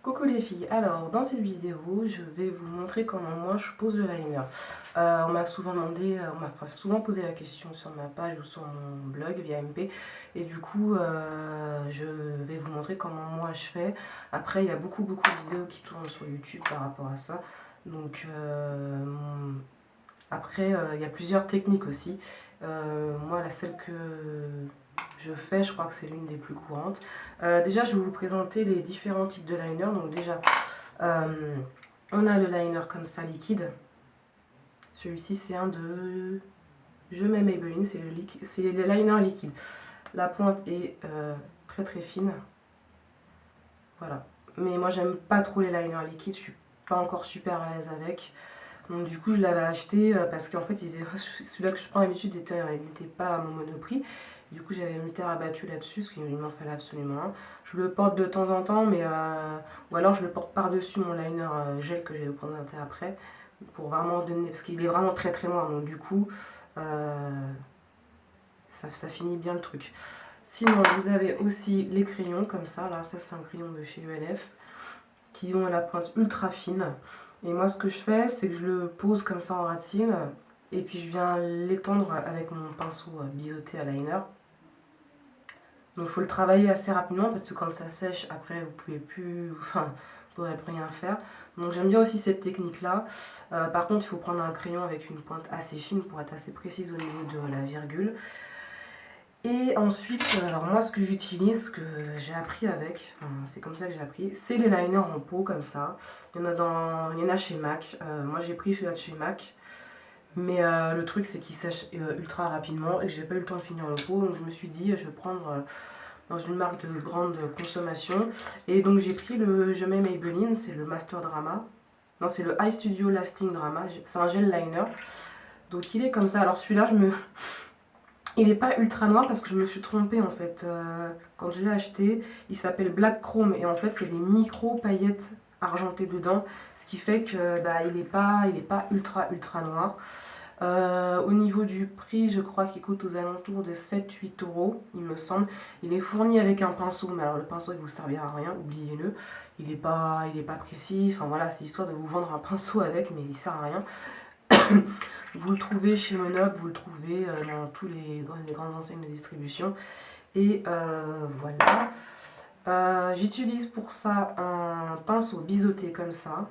Coucou les filles, alors dans cette vidéo je vais vous montrer comment moi je pose le liner. On m'a souvent demandé, on m'a souvent posé la question sur ma page ou sur mon blog via MP et du coup je vais vous montrer comment moi je fais. Après il y a beaucoup de vidéos qui tournent sur YouTube par rapport à ça, donc après il y a plusieurs techniques aussi. Moi la celle que je fais, je crois que c'est l'une des plus courantes. Déjà, je vais vous présenter les différents types de liner. Donc déjà, on a le liner comme ça liquide. Celui-ci, c'est un de... Je mets Maybelline, c'est le liner liquide. La pointe est très très fine. Voilà. Mais moi, j'aime pas trop les liners liquides. Je suis pas encore super à l'aise avec. Donc du coup, je l'avais acheté parce qu'en fait, celui-là que je prends d'habitude il n'était pas à mon monoprix. Du coup, j'avais été rabattu là-dessus parce qu'il m'en fallait absolument un. Je le porte de temps en temps, mais ou alors je le porte par-dessus mon liner gel que je vais vous présenter après pour vraiment donner, parce qu'il est vraiment très très noir. Donc du coup, ça finit bien le truc. Sinon, vous avez aussi les crayons comme ça. Là, ça c'est un crayon de chez ELF qui ont la pointe ultra fine. Et moi, ce que je fais, c'est que je le pose comme ça en ratine et puis je viens l'étendre avec mon pinceau biseauté à liner. Donc il faut le travailler assez rapidement parce que quand ça sèche, après vous pouvez plus, enfin, vous pourrez plus rien faire. Donc j'aime bien aussi cette technique là. Par contre, il faut prendre un crayon avec une pointe assez fine pour être assez précise au niveau de la virgule. Et ensuite, alors moi ce que j'utilise, ce que j'ai appris avec, enfin, c'est comme ça que j'ai appris, c'est les liners en pot comme ça. Il y en a chez MAC. Moi j'ai pris celui-là de chez MAC. Mais le truc c'est qu'il sèche ultra rapidement et que j'ai pas eu le temps de finir le pot. Donc je me suis dit je vais prendre dans une marque de grande consommation. Et donc j'ai pris le Je mets Maybelline, c'est le Master Drama. Non, c'est le Eye Studio Lasting Drama. C'est un gel liner. Donc il est comme ça. Alors celui-là, il n'est pas ultra noir parce que je me suis trompée en fait. Quand je l'ai acheté, il s'appelle Black Chrome et en fait il y a des micro paillettes argentées dedans, ce qui fait que bah, il est pas ultra noir. Au niveau du prix, je crois qu'il coûte aux alentours de 7-8 euros, il me semble. Il est fourni avec un pinceau, mais alors le pinceau il vous servira à rien, oubliez-le. Il est pas précis, enfin voilà, c'est histoire de vous vendre un pinceau avec, mais il sert à rien. Vous le trouvez chez Monop, vous le trouvez dans les grandes enseignes de distribution. Et voilà. J'utilise pour ça un pinceau biseauté comme ça.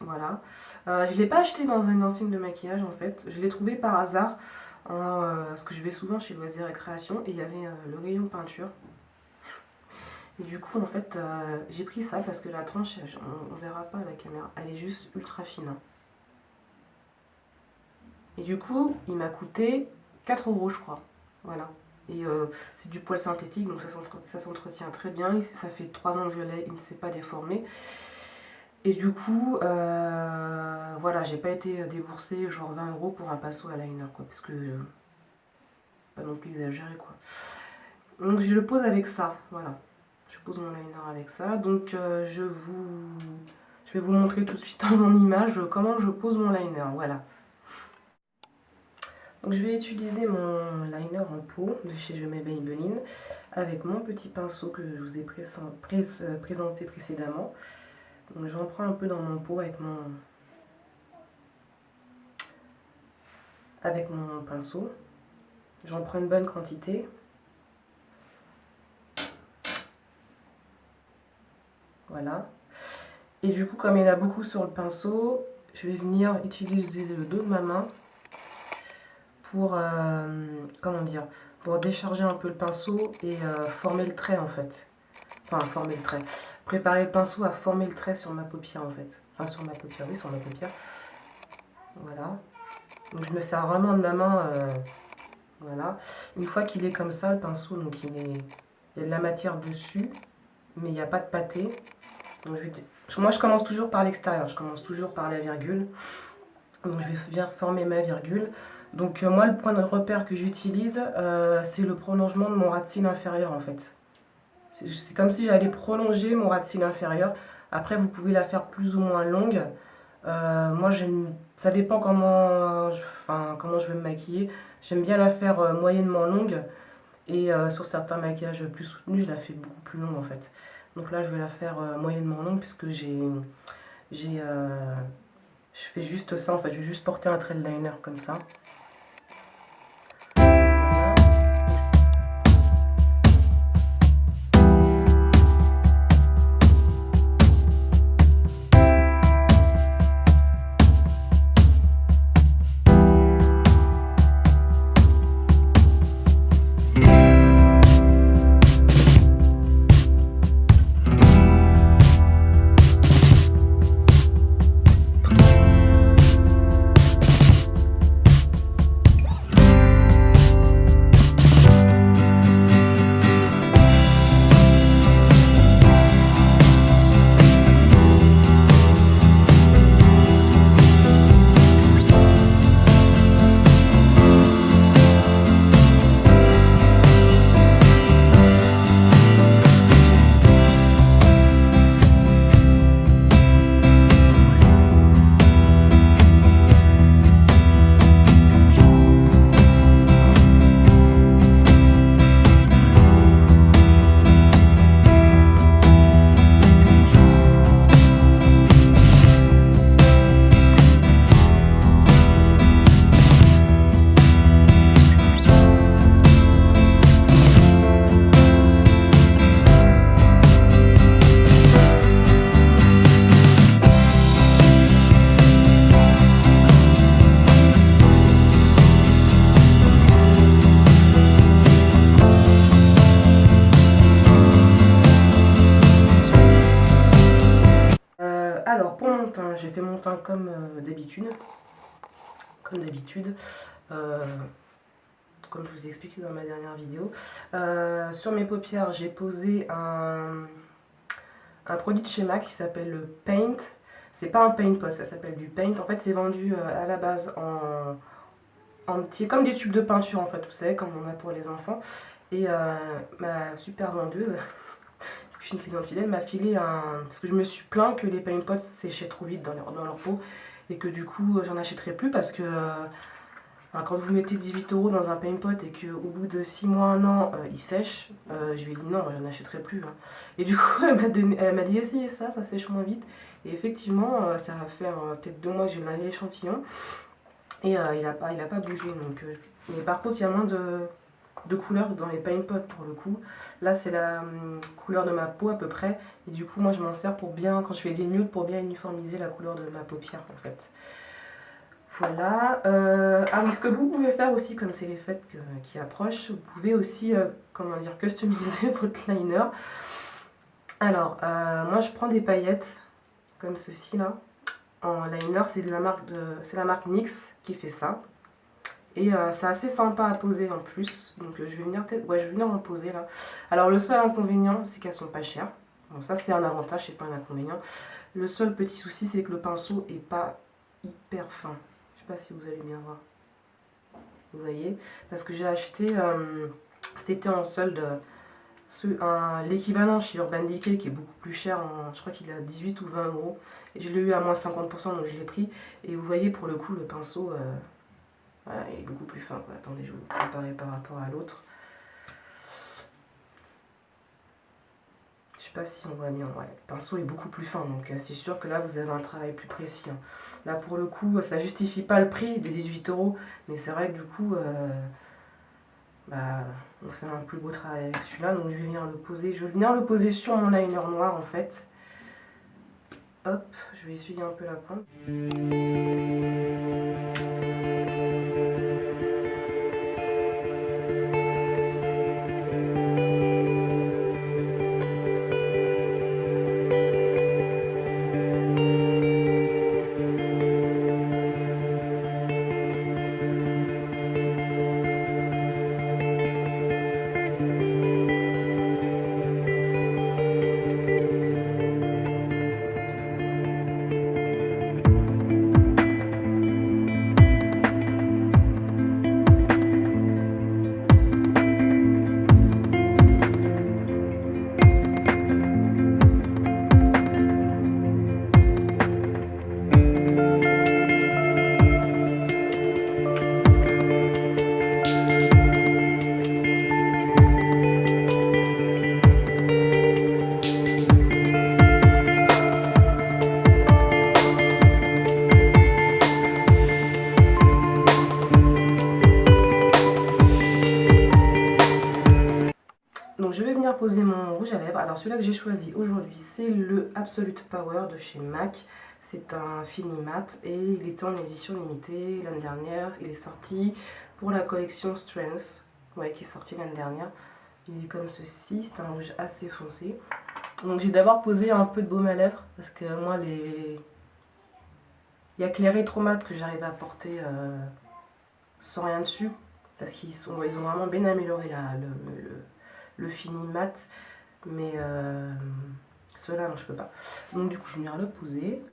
Voilà. Je ne l'ai pas acheté dans une enseigne de maquillage en fait. Je l'ai trouvé par hasard. Parce que je vais souvent chez Loisirs et Création et il y avait le rayon peinture. Et du coup en fait j'ai pris ça parce que la tranche, on verra pas à la caméra, elle est juste ultra fine. Et du coup, il m'a coûté 4 euros, je crois. Voilà. Et c'est du poil synthétique, donc ça s'entretient très bien. Ça fait 3 ans que je l'ai, il ne s'est pas déformé. Et du coup, voilà, j'ai pas été débourser genre 20 euros pour un pinceau à liner, quoi. Parce que, pas non plus exagéré, quoi. Donc je le pose avec ça, voilà. Je pose mon liner avec ça. Donc je vais vous montrer tout de suite en mon image comment je pose mon liner, voilà. Donc je vais utiliser mon liner en pot de chez Je mets Maybelline avec mon petit pinceau que je vous ai présenté précédemment. Donc j'en prends un peu dans mon pot avec mon pinceau. J'en prends une bonne quantité. Voilà. Et du coup, comme il y en a beaucoup sur le pinceau, je vais venir utiliser le dos de ma main pour, comment dire, pour décharger un peu le pinceau et former le trait en fait. Enfin, former le trait. Préparer le pinceau à former le trait sur ma paupière en fait. Enfin, sur ma paupière, oui, sur ma paupière. Voilà. Donc je me sers vraiment de ma main. Voilà. Une fois qu'il est comme ça, le pinceau, donc il y a de la matière dessus, mais il n'y a pas de pâté. Donc moi, je commence toujours par l'extérieur. Je commence toujours par la virgule. Donc je vais bien former ma virgule. Donc moi, le point de repère que j'utilise, c'est le prolongement de mon ras de cils inférieur en fait. C'est comme si j'allais prolonger mon ras de cils inférieur. Après, vous pouvez la faire plus ou moins longue. Moi, ça dépend comment je vais me maquiller. J'aime bien la faire moyennement longue. Et sur certains maquillages plus soutenus, je la fais beaucoup plus longue en fait. Donc là, je vais la faire moyennement longue puisque je fais juste ça en fait. Je vais juste porter un trail liner comme ça. Alors pour mon teint, j'ai fait mon teint comme d'habitude. Comme d'habitude. Comme je vous ai expliqué dans ma dernière vidéo. Sur mes paupières, j'ai posé un produit de chez MAC qui s'appelle le Paint. C'est pas un paint pot, ça s'appelle du paint. En fait, c'est vendu à la base en petits, comme des tubes de peinture en fait, vous savez, comme on a pour les enfants. Et ma super vendeuse, je suis une cliente fidèle, m'a filé un... Parce que je me suis plaint que les paint pots séchaient trop vite dans leur peau. Et que du coup, j'en achèterai plus parce que... quand vous mettez 18 € dans un paint pot et qu'au bout de 6 mois, 1 an, il sèche, je lui ai dit non, je n'en achèterai plus. Hein. Et du coup, elle m'a dit essayez ça, ça sèche moins vite. Et effectivement, ça va faire peut-être 2 mois que j'ai l'échantillon. Et il a pas bougé. Donc, mais par contre, il y a moins de couleurs dans les paint pots pour le coup. Là, c'est la couleur de ma peau à peu près. Et du coup, moi, je m'en sers pour bien, quand je fais des nudes, pour bien uniformiser la couleur de ma paupière en fait. Voilà. Ah oui, ce que vous pouvez faire aussi, comme c'est les fêtes qui approchent, vous pouvez aussi, comment dire, customiser votre liner. Alors, moi je prends des paillettes comme ceci là, en liner. C'est la marque NYX qui fait ça. Et c'est assez sympa à poser en plus. Donc je vais venir en poser là. Alors le seul inconvénient, c'est qu'elles sont pas chères. Bon, ça c'est un avantage, c'est pas un inconvénient. Le seul petit souci, c'est que le pinceau est pas hyper fin. Je sais pas si vous allez bien voir. Vous voyez, parce que j'ai acheté c'était en solde l'équivalent chez Urban Decay qui est beaucoup plus cher, je crois qu'il est à 18 ou 20 €. Et je l'ai eu à moins 50%, donc je l'ai pris. Et vous voyez, pour le coup, le pinceau voilà, il est beaucoup plus fin, quoi. Attendez, je vais vous comparer par rapport à l'autre. Je sais pas si on voit bien, ouais, le pinceau est beaucoup plus fin, donc c'est sûr que là vous avez un travail plus précis. Hein. Là pour le coup, ça justifie pas le prix des 18 €, mais c'est vrai que du coup, on fait un plus beau travail avec celui-là, donc je vais venir le poser. Je vais venir le poser sur mon liner noir en fait. Hop, je vais essuyer un peu la pointe. poser mon rouge à lèvres. Alors celui-là que j'ai choisi aujourd'hui, c'est le Absolute Power de chez MAC. C'est un fini mat et il était en édition limitée l'année dernière. Il est sorti pour la collection Strength, ouais, qui est sortie l'année dernière. Il est comme ceci, c'est un rouge assez foncé. Donc j'ai d'abord posé un peu de baume à lèvres parce que moi il n'y a que les rétro mat que j'arrive à porter sans rien dessus parce qu'ils ont vraiment bien amélioré le fini mat, mais ceux-là non, je peux pas. Donc du coup je vais venir le poser.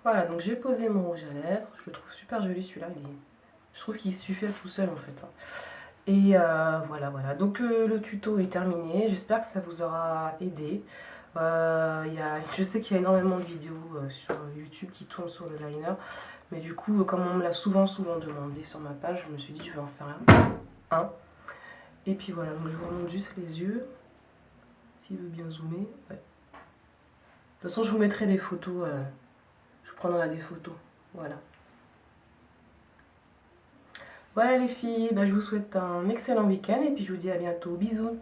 Voilà, donc j'ai posé mon rouge à lèvres, je le trouve super joli celui-là, je trouve qu'il suffit tout seul en fait. Et voilà, donc le tuto est terminé, j'espère que ça vous aura aidé. Je sais qu'il y a énormément de vidéos sur YouTube qui tournent sur le liner, mais du coup, comme on me l'a souvent demandé sur ma page, je me suis dit je vais en faire un. Et puis voilà, donc je vous remonte juste les yeux, s'il veut bien zoomer. Ouais. De toute façon, je vous mettrai des photos, je prendrai des photos, voilà. Voilà les filles, je vous souhaite un excellent week-end et puis je vous dis à bientôt. Bisous!